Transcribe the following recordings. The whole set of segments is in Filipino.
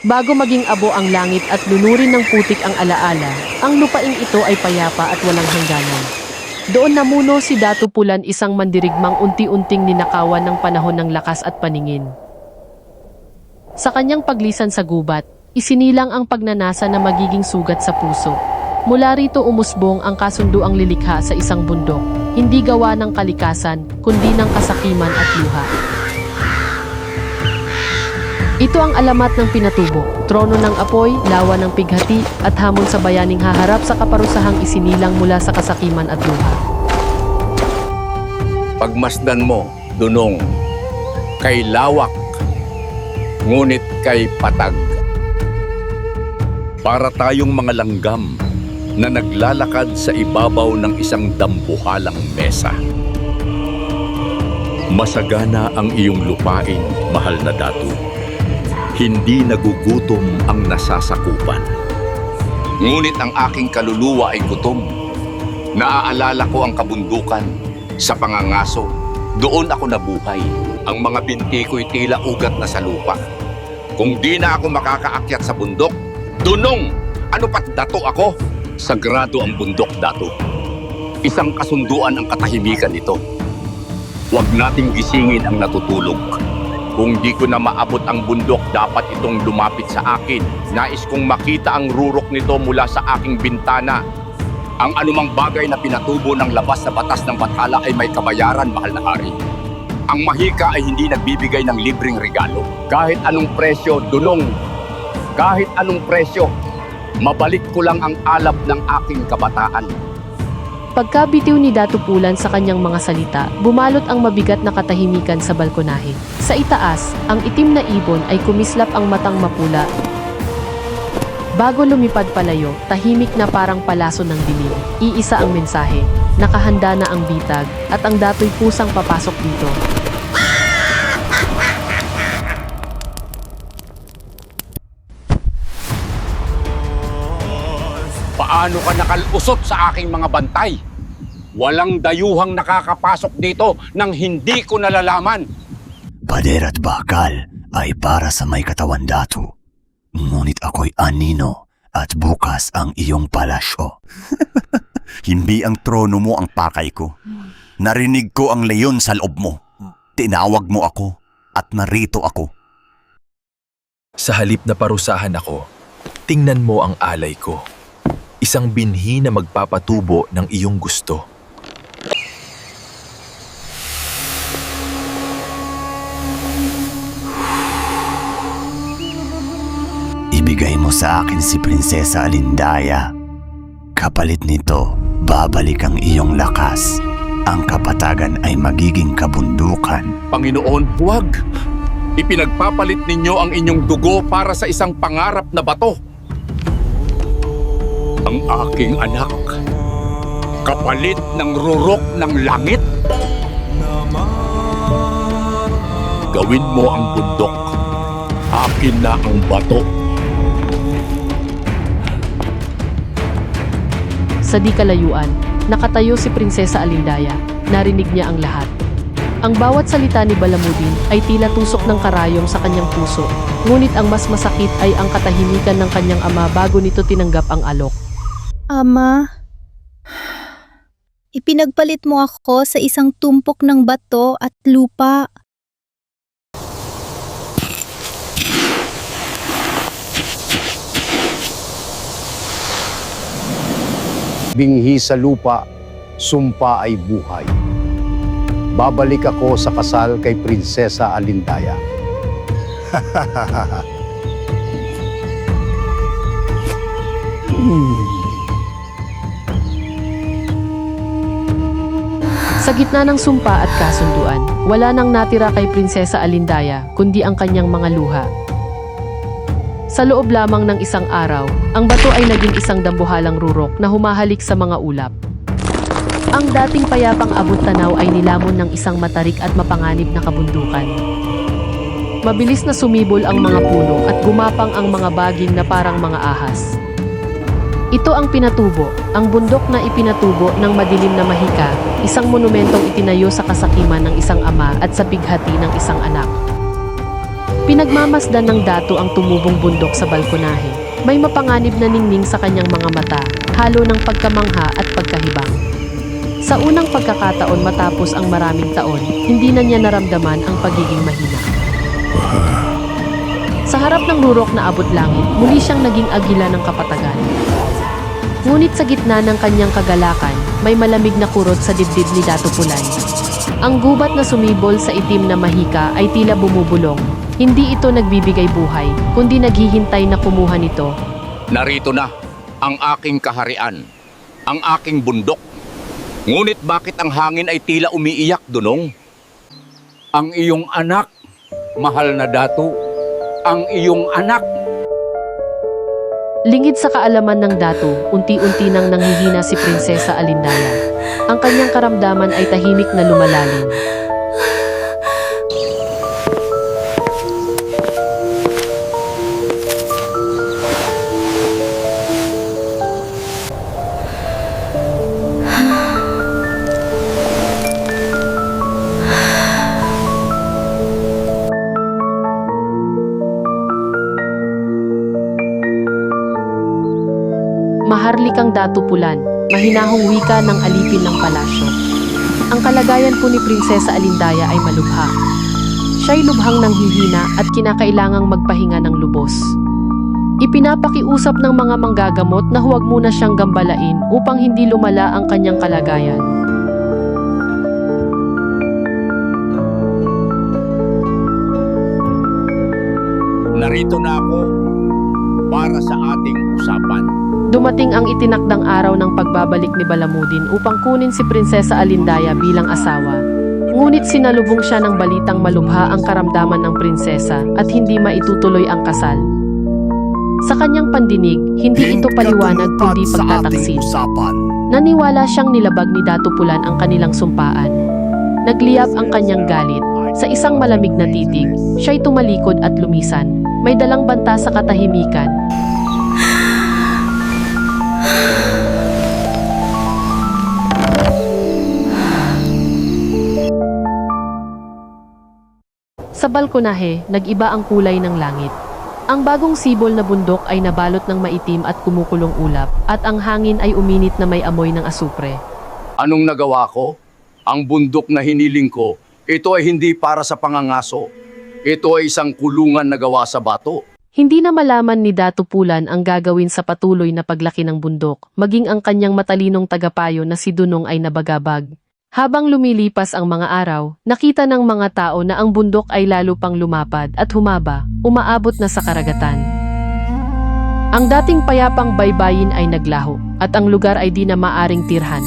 Bago maging abo ang langit at lunurin ng putik ang alaala, ang lupaing ito ay payapa at walang hangganan. Doon namuno si Datu Pulan, isang mandirigmang unti-unting ninakawan ng panahon ng lakas at paningin. Sa kanyang paglisan sa gubat, isinilang ang pagnanasa na magiging sugat sa puso. Mula rito umusbong ang kasunduang lilikha sa isang bundok, hindi gawa ng kalikasan, kundi ng kasakiman at luha. Ito ang alamat ng pinatubo, trono ng apoy, lawa ng pighati, at hamon sa bayaning haharap sa kaparusahang isinilang mula sa kasakiman at luha. Pagmasdan mo, dunong, kay lawak, ngunit kay patag. Para tayong mga langgam na naglalakad sa ibabaw ng isang dambuhalang mesa. Masagana ang iyong lupain, mahal na Datu. Hindi nagugutom ang nasasakupan. Ngunit ang aking kaluluwa ay gutom. Naaalala ko ang kabundukan. Sa pangangaso, doon ako nabuhay. Ang mga binti ko'y tila ugat na sa lupa. Kung di na ako makakaakyat sa bundok, dunong! Ano pat dato ako? Sagrado ang bundok, Datu. Isang kasunduan ang katahimikan nito. Huwag nating gisingin ang natutulog. Kung di ko na maabot ang bundok, dapat itong lumapit sa akin. Nais kong makita ang rurok nito mula sa aking bintana. Ang anumang bagay na pinatubo ng labas na batas ng bathala ay may kabayaran, mahal na hari. Ang mahika ay hindi nagbibigay ng libreng regalo. Kahit anong presyo, dunong. Kahit anong presyo, mabalik ko lang ang alab ng aking kabataan. Pagkabitiw ni Datu Pulan sa kanyang mga salita, bumalot ang mabigat na katahimikan sa balkonahe. Sa itaas, ang itim na ibon ay kumislap ang matang mapula. Bago lumipad palayo, tahimik na parang palaso ng dilim. Iisa ang mensahe, nakahanda na ang bitag, at ang dato'y pusang papasok dito. Paano ka nakalusot sa aking mga bantay? Walang dayuhang nakakapasok dito nang hindi ko nalalaman. Pader at bakal ay para sa may katawan, Datu. Ngunit ako'y anino at bukas ang iyong palasyo. Hindi ang trono mo ang pakay ko. Narinig ko ang leyon sa loob mo. Tinawag mo ako at narito ako. Sa halip na parusahan ako, tingnan mo ang alay ko. Isang binhi na magpapatubo ng iyong gusto. Ibigay mo sa akin si Prinsesa Alindaya. Kapalit nito, babalik ang iyong lakas. Ang kapatagan ay magiging kabundukan. Panginoon, huwag! Ipinagpapalit ninyo ang inyong dugo para sa isang pangarap na bato. Ang aking anak, kapalit ng rurok ng langit. Gawin mo ang bundok. Akin na ang bato. Sa di kalayuan, nakatayo si Prinsesa Alindaya. Narinig niya ang lahat. Ang bawat salita ni Balamudin ay tila tusok ng karayom sa kanyang puso. Ngunit ang mas masakit ay ang katahimikan ng kanyang ama bago nito tinanggap ang alok. Ama, ipinagpalit mo ako sa isang tumpok ng bato at lupa. Binhi sa lupa, sumpa ay buhay. Babalik ako sa kasal kay Prinsesa Alindaya. Sa gitna ng sumpa at kasunduan, wala nang natira kay Prinsesa Alindaya kundi ang kanyang mga luha. Sa loob lamang ng isang araw, ang bato ay naging isang dambuhalang rurok na humahalik sa mga ulap. Ang dating payapang abot-tanaw ay nilamon ng isang matarik at mapanganib na kabundukan. Mabilis na sumibol ang mga puno at gumapang ang mga baging na parang mga ahas. Ito ang pinatubo, ang bundok na ipinatubo ng madilim na mahika, isang monumentong itinayo sa kasakiman ng isang ama at sa pighati ng isang anak. Pinagmamasdan ng Datu ang tumubong bundok sa balkonahe. May mapanganib na ningning sa kanyang mga mata, halo ng pagkamangha at pagkahibang. Sa unang pagkakataon matapos ang maraming taon, hindi na niya naramdaman ang pagiging mahina. Sa harap ng rurok na abot langit, muli siyang naging agila ng kapatagan. Ngunit sa gitna ng kanyang kagalakan, may malamig na kurot sa dibdib ni Datu Pulan. Ang gubat na sumibol sa itim na mahika ay tila bumubulong. Hindi ito nagbibigay buhay, kundi naghihintay na kumuha nito. Narito na ang aking kaharian, ang aking bundok. Ngunit bakit ang hangin ay tila umiiyak, Dunong? Ang iyong anak, mahal na Datu, ang iyong anak. Lingid sa kaalaman ng Datu, unti-unti nang nanghihina si Prinsesa Alindaya. Ang kanyang karamdaman ay tahimik na lumalalim. Maharlikang Datu Pulan, mahinahong wika ng alipin ng palasyo. Ang kalagayan po ni Prinsesa Alindaya ay malubha. Siya'y lubhang nanghihina at kinakailangang magpahinga ng lubos. Ipinapakiusap ng mga manggagamot na huwag muna siyang gambalain upang hindi lumala ang kanyang kalagayan. Narito na ako para sa ating usapan. Dumating ang itinakdang araw ng pagbabalik ni Balamudin upang kunin si Prinsesa Alindaya bilang asawa. Ngunit sinalubong siya ng balitang malubha ang karamdaman ng prinsesa at hindi maitutuloy ang kasal. Sa kanyang pandinig, hindi ito paliwanag kundi pagtataksil. Naniwala siyang nilabag ni Datu Pulan ang kanilang sumpaan. Nagliyab ang kanyang galit. Sa isang malamig na titig, siya'y tumalikod at lumisan. May dalang banta sa katahimikan. Sa balkonahe, nag-iba ang kulay ng langit. Ang bagong sibol na bundok ay nabalot ng maitim at kumukulong ulap, at ang hangin ay uminit na may amoy ng asupre. Anong nagawa ko? Ang bundok na hiniling ko, ito ay hindi para sa pangangaso. Ito ay isang kulungan na gawa sa bato. Hindi na malaman ni Datu Pulan ang gagawin sa patuloy na paglaki ng bundok, maging ang kanyang matalinong tagapayo na si Dunong ay nabagabag. Habang lumilipas ang mga araw, nakita ng mga tao na ang bundok ay lalo pang lumapad at humaba, umaabot na sa karagatan. Ang dating payapang baybayin ay naglaho, at ang lugar ay di na maaring tirhan.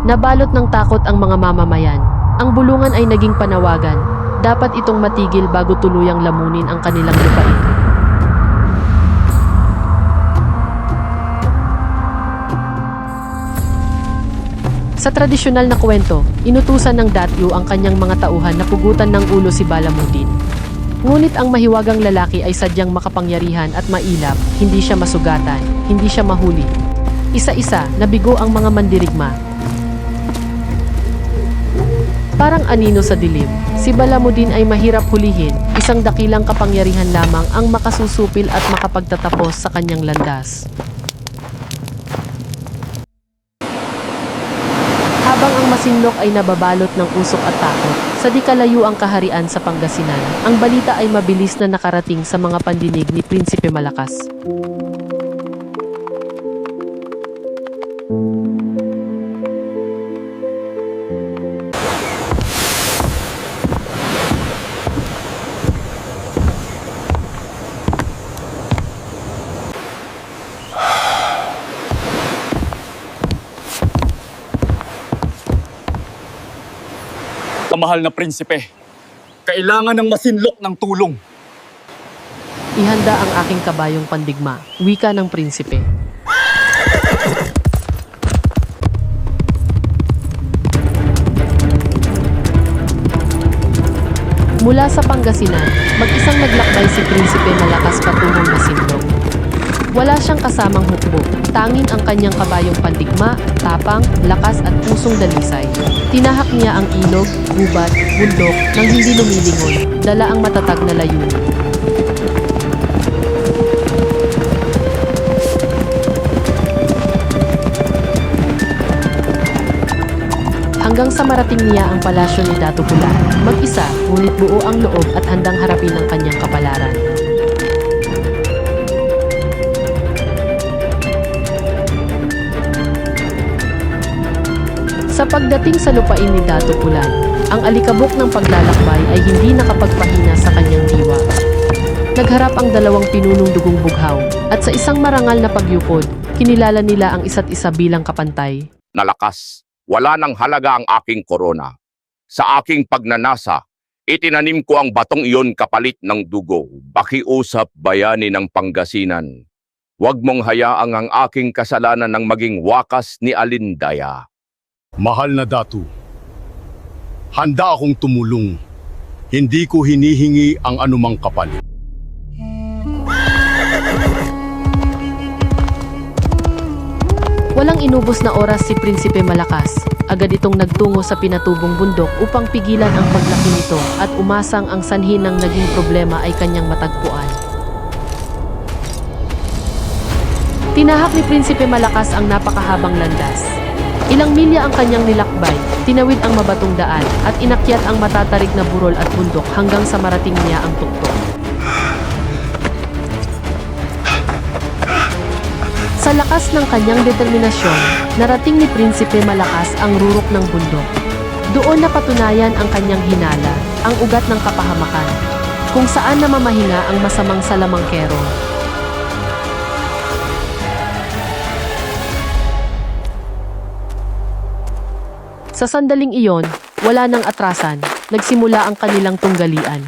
Nabalot ng takot ang mga mamamayan. Ang bulungan ay naging panawagan. Dapat itong matigil bago tuluyang lamunin ang kanilang lupain. Sa tradisyonal na kwento, inutusan ng Datyu ang kanyang mga tauhan na pugutan ng ulo si Balamudin. Ngunit ang mahiwagang lalaki ay sadyang makapangyarihan at mailap, hindi siya masugatan, hindi siya mahuli. Isa-isa, nabigo ang mga mandirigma. Parang anino sa dilim, si Balamudin ay mahirap hulihin, isang dakilang kapangyarihan lamang ang makasusupil at makapagtatapos sa kanyang landas. Habang ang masinlok ay nababalot ng usok at takot, sa di kalayo ang kaharian sa Pangasinan, ang balita ay mabilis na nakarating sa mga pandinig ni Prinsipe Malakas. Kamahal na prinsipe, kailangan ng masinlok ng tulong. Ihanda ang aking kabayong pandigma, wika ng prinsipe. Mula sa Pangasinan, mag-isang naglakbay si Prinsipe Malakas patungong Masinlok. Wala siyang kasamang hukbo. Tanging ang kanyang kabayong pandigma, tapang, lakas at pusong dalisay. Tinahak niya ang ilog, gubat, bundok nang hindi lumilingon, dala ang matatag na layunin. Hanggang sa marating niya ang palasyo ni Dato Pulan. Mag-isa, ngunit buo ang loob at handang harapin ang kanyang kapalaran. Sa pagdating sa lupain ni Dato Pulan, ang alikabok ng paglalakbay ay hindi nakapagpahina sa kanyang diwa. Nagharap ang dalawang pinunong dugong bughaw, at sa isang marangal na pagyukod, kinilala nila ang isa't isa bilang kapantay. Nalakas, wala nang halaga ang aking korona. Sa aking pagnanasa, itinanim ko ang batong iyon kapalit ng dugo. Pakiusap bayani ng Pangasinan. Huwag mong hayaang ang aking kasalanan ng maging wakas ni Alindaya. Mahal na Datu, handa akong tumulong. Hindi ko hinihingi ang anumang kapalit. Walang inubos na oras si Prinsipe Malakas. Agad itong nagtungo sa pinatubong bundok upang pigilan ang paglaki nito at umasang ang sanhi ng naging problema ay kanyang matagpuan. Tinahak ni Prinsipe Malakas ang napakahabang landas. Ilang milya ang kanyang nilakbay, tinawid ang mabatong daan at inakyat ang matatarik na burol at bundok hanggang sa marating niya ang tuktok. Sa lakas ng kanyang determinasyon, narating ni Prinsipe Malakas ang rurok ng bundok. Doon napatunayan ang kanyang hinala, ang ugat ng kapahamakan, kung saan namamahinga ang masamang salamangkero. Sa sandaling iyon, wala nang atrasan, nagsimula ang kanilang tunggalian.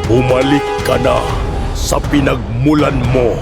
Bumalik ka na sa pinagmulan mo.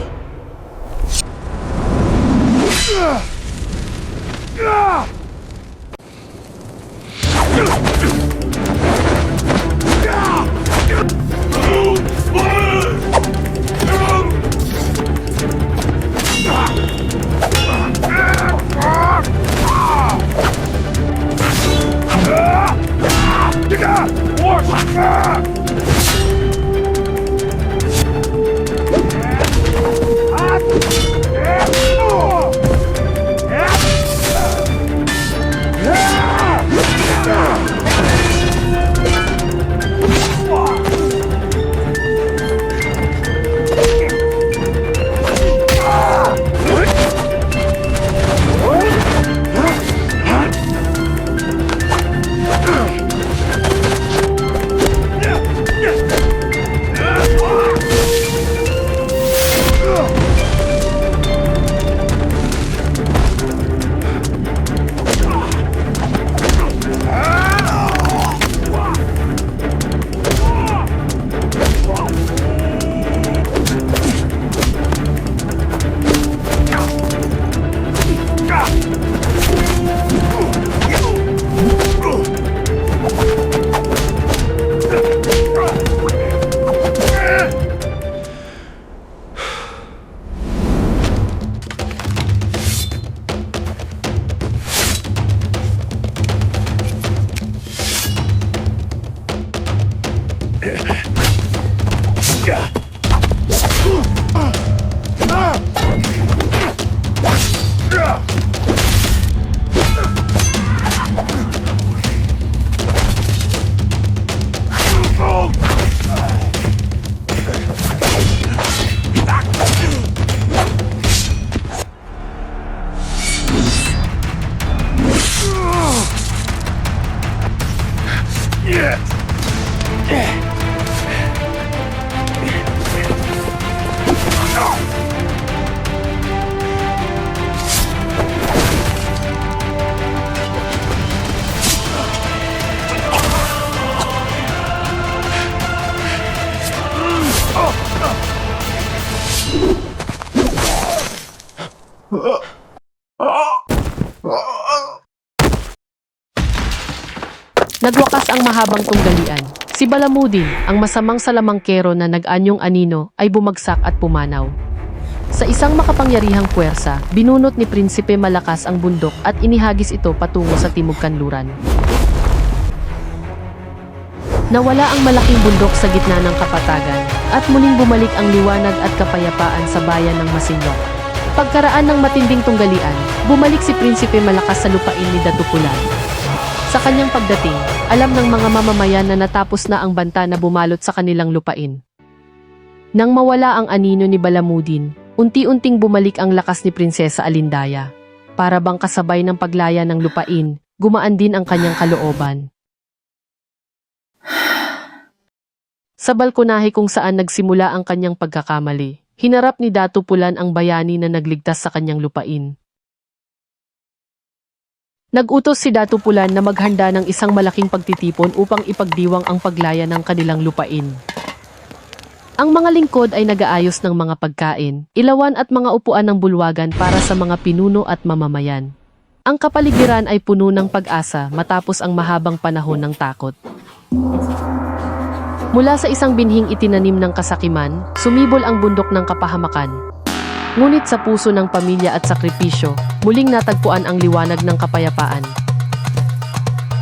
Nagwakas ang mahabang tunggalian. Si Balamudin, ang masamang salamangkero na nag-anyong anino, ay bumagsak at pumanaw. Sa isang makapangyarihang puwersa, binunot ni Prinsipe Malakas ang bundok at inihagis ito patungo sa timog kanluran. Nawala ang malaking bundok sa gitna ng kapatagan at muling bumalik ang liwanag at kapayapaan sa bayan ng Masinloc. Pagkaraan ng matinding tunggalian, bumalik si Prinsipe Malakas sa lupain ni Datupulan. Sa kanyang pagdating, alam ng mga mamamayan na natapos na ang banta na bumalot sa kanilang lupain. Nang mawala ang anino ni Balamudin, unti-unting bumalik ang lakas ni Prinsesa Alindaya. Para bang kasabay ng paglaya ng lupain, gumaan din ang kanyang kalooban. Sa balkonahe kung saan nagsimula ang kanyang pagkakamali, hinarap ni Datupulan ang bayani na nagligtas sa kanyang lupain. Nag-utos si Datupulan na maghanda ng isang malaking pagtitipon upang ipagdiwang ang paglaya ng kanilang lupain. Ang mga lingkod ay nag-aayos ng mga pagkain, ilawan at mga upuan ng bulwagan para sa mga pinuno at mamamayan. Ang kapaligiran ay puno ng pag-asa matapos ang mahabang panahon ng takot. Mula sa isang binhing itinanim ng kasakiman, sumibol ang bundok ng kapahamakan. Ngunit sa puso ng pamilya at sakripisyo, muling natagpuan ang liwanag ng kapayapaan.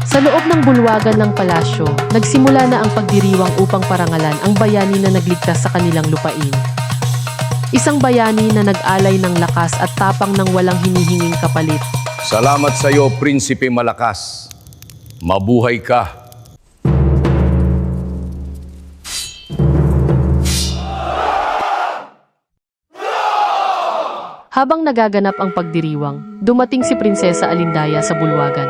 Sa loob ng bulwagan ng palasyo, nagsimula na ang pagdiriwang upang parangalan ang bayani na nagligtas sa kanilang lupain. Isang bayani na nag-alay ng lakas at tapang ng walang hinihinging kapalit. Salamat sa iyo, Prinsipe Malakas. Mabuhay ka. Habang nagaganap ang pagdiriwang, dumating si Prinsesa Alindaya sa bulwagan.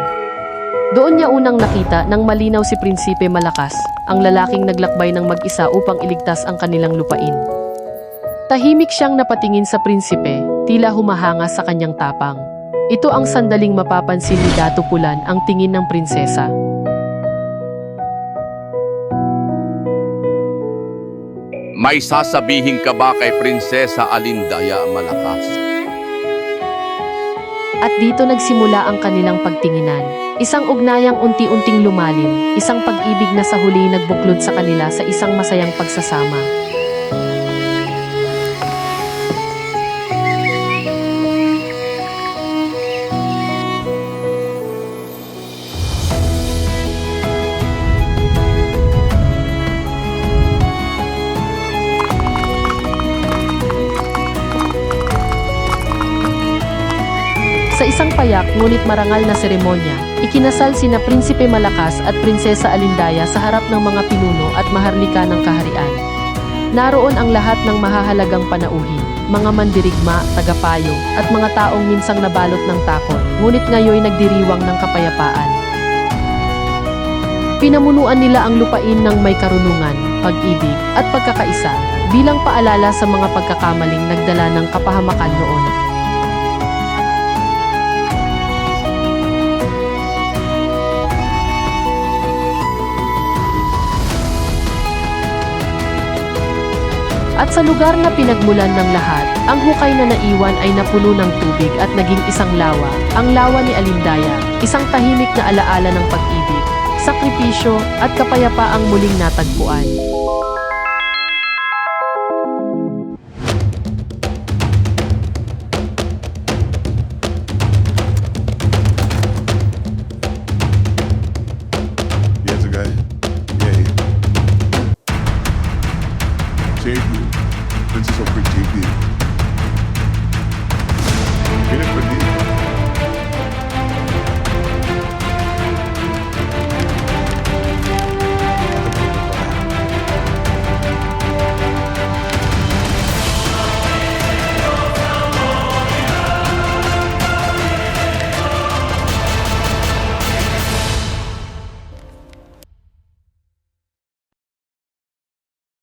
Doon niya unang nakita nang malinaw si Prinsipe Malakas, ang lalaking naglakbay ng mag-isa upang iligtas ang kanilang lupain. Tahimik siyang napatingin sa prinsipe, tila humahanga sa kanyang tapang. Ito ang sandaling mapapansin ni Datupulan ang tingin ng prinsesa. May sasabihin ka ba kay Prinsesa Alindaya Malakas? At dito nagsimula ang kanilang pagtinginan. Isang ugnayang unti-unting lumalim, isang pag-ibig na sa huli nagbuklod sa kanila sa isang masayang pagsasama. Sa isang payak ngunit marangal na seremonya, ikinasal sina Prinsipe Malakas at Prinsesa Alindaya sa harap ng mga pinuno at maharlika ng kaharian. Naroon ang lahat ng mahahalagang panauhin, mga mandirigma, tagapayo, at mga taong minsang nabalot ng takot, ngunit ngayoy nagdiriwang ng kapayapaan. Pinamunuan nila ang lupain ng may karunungan, pag-ibig, at pagkakaisa, bilang paalala sa mga pagkakamaling nagdala ng kapahamakan noon. At sa lugar na pinagmulan ng lahat, ang hukay na naiwan ay napuno ng tubig at naging isang lawa, ang lawa ni Alindaya, isang tahimik na alaala ng pag-ibig, sakripisyo at kapayapaang muling natagpuan.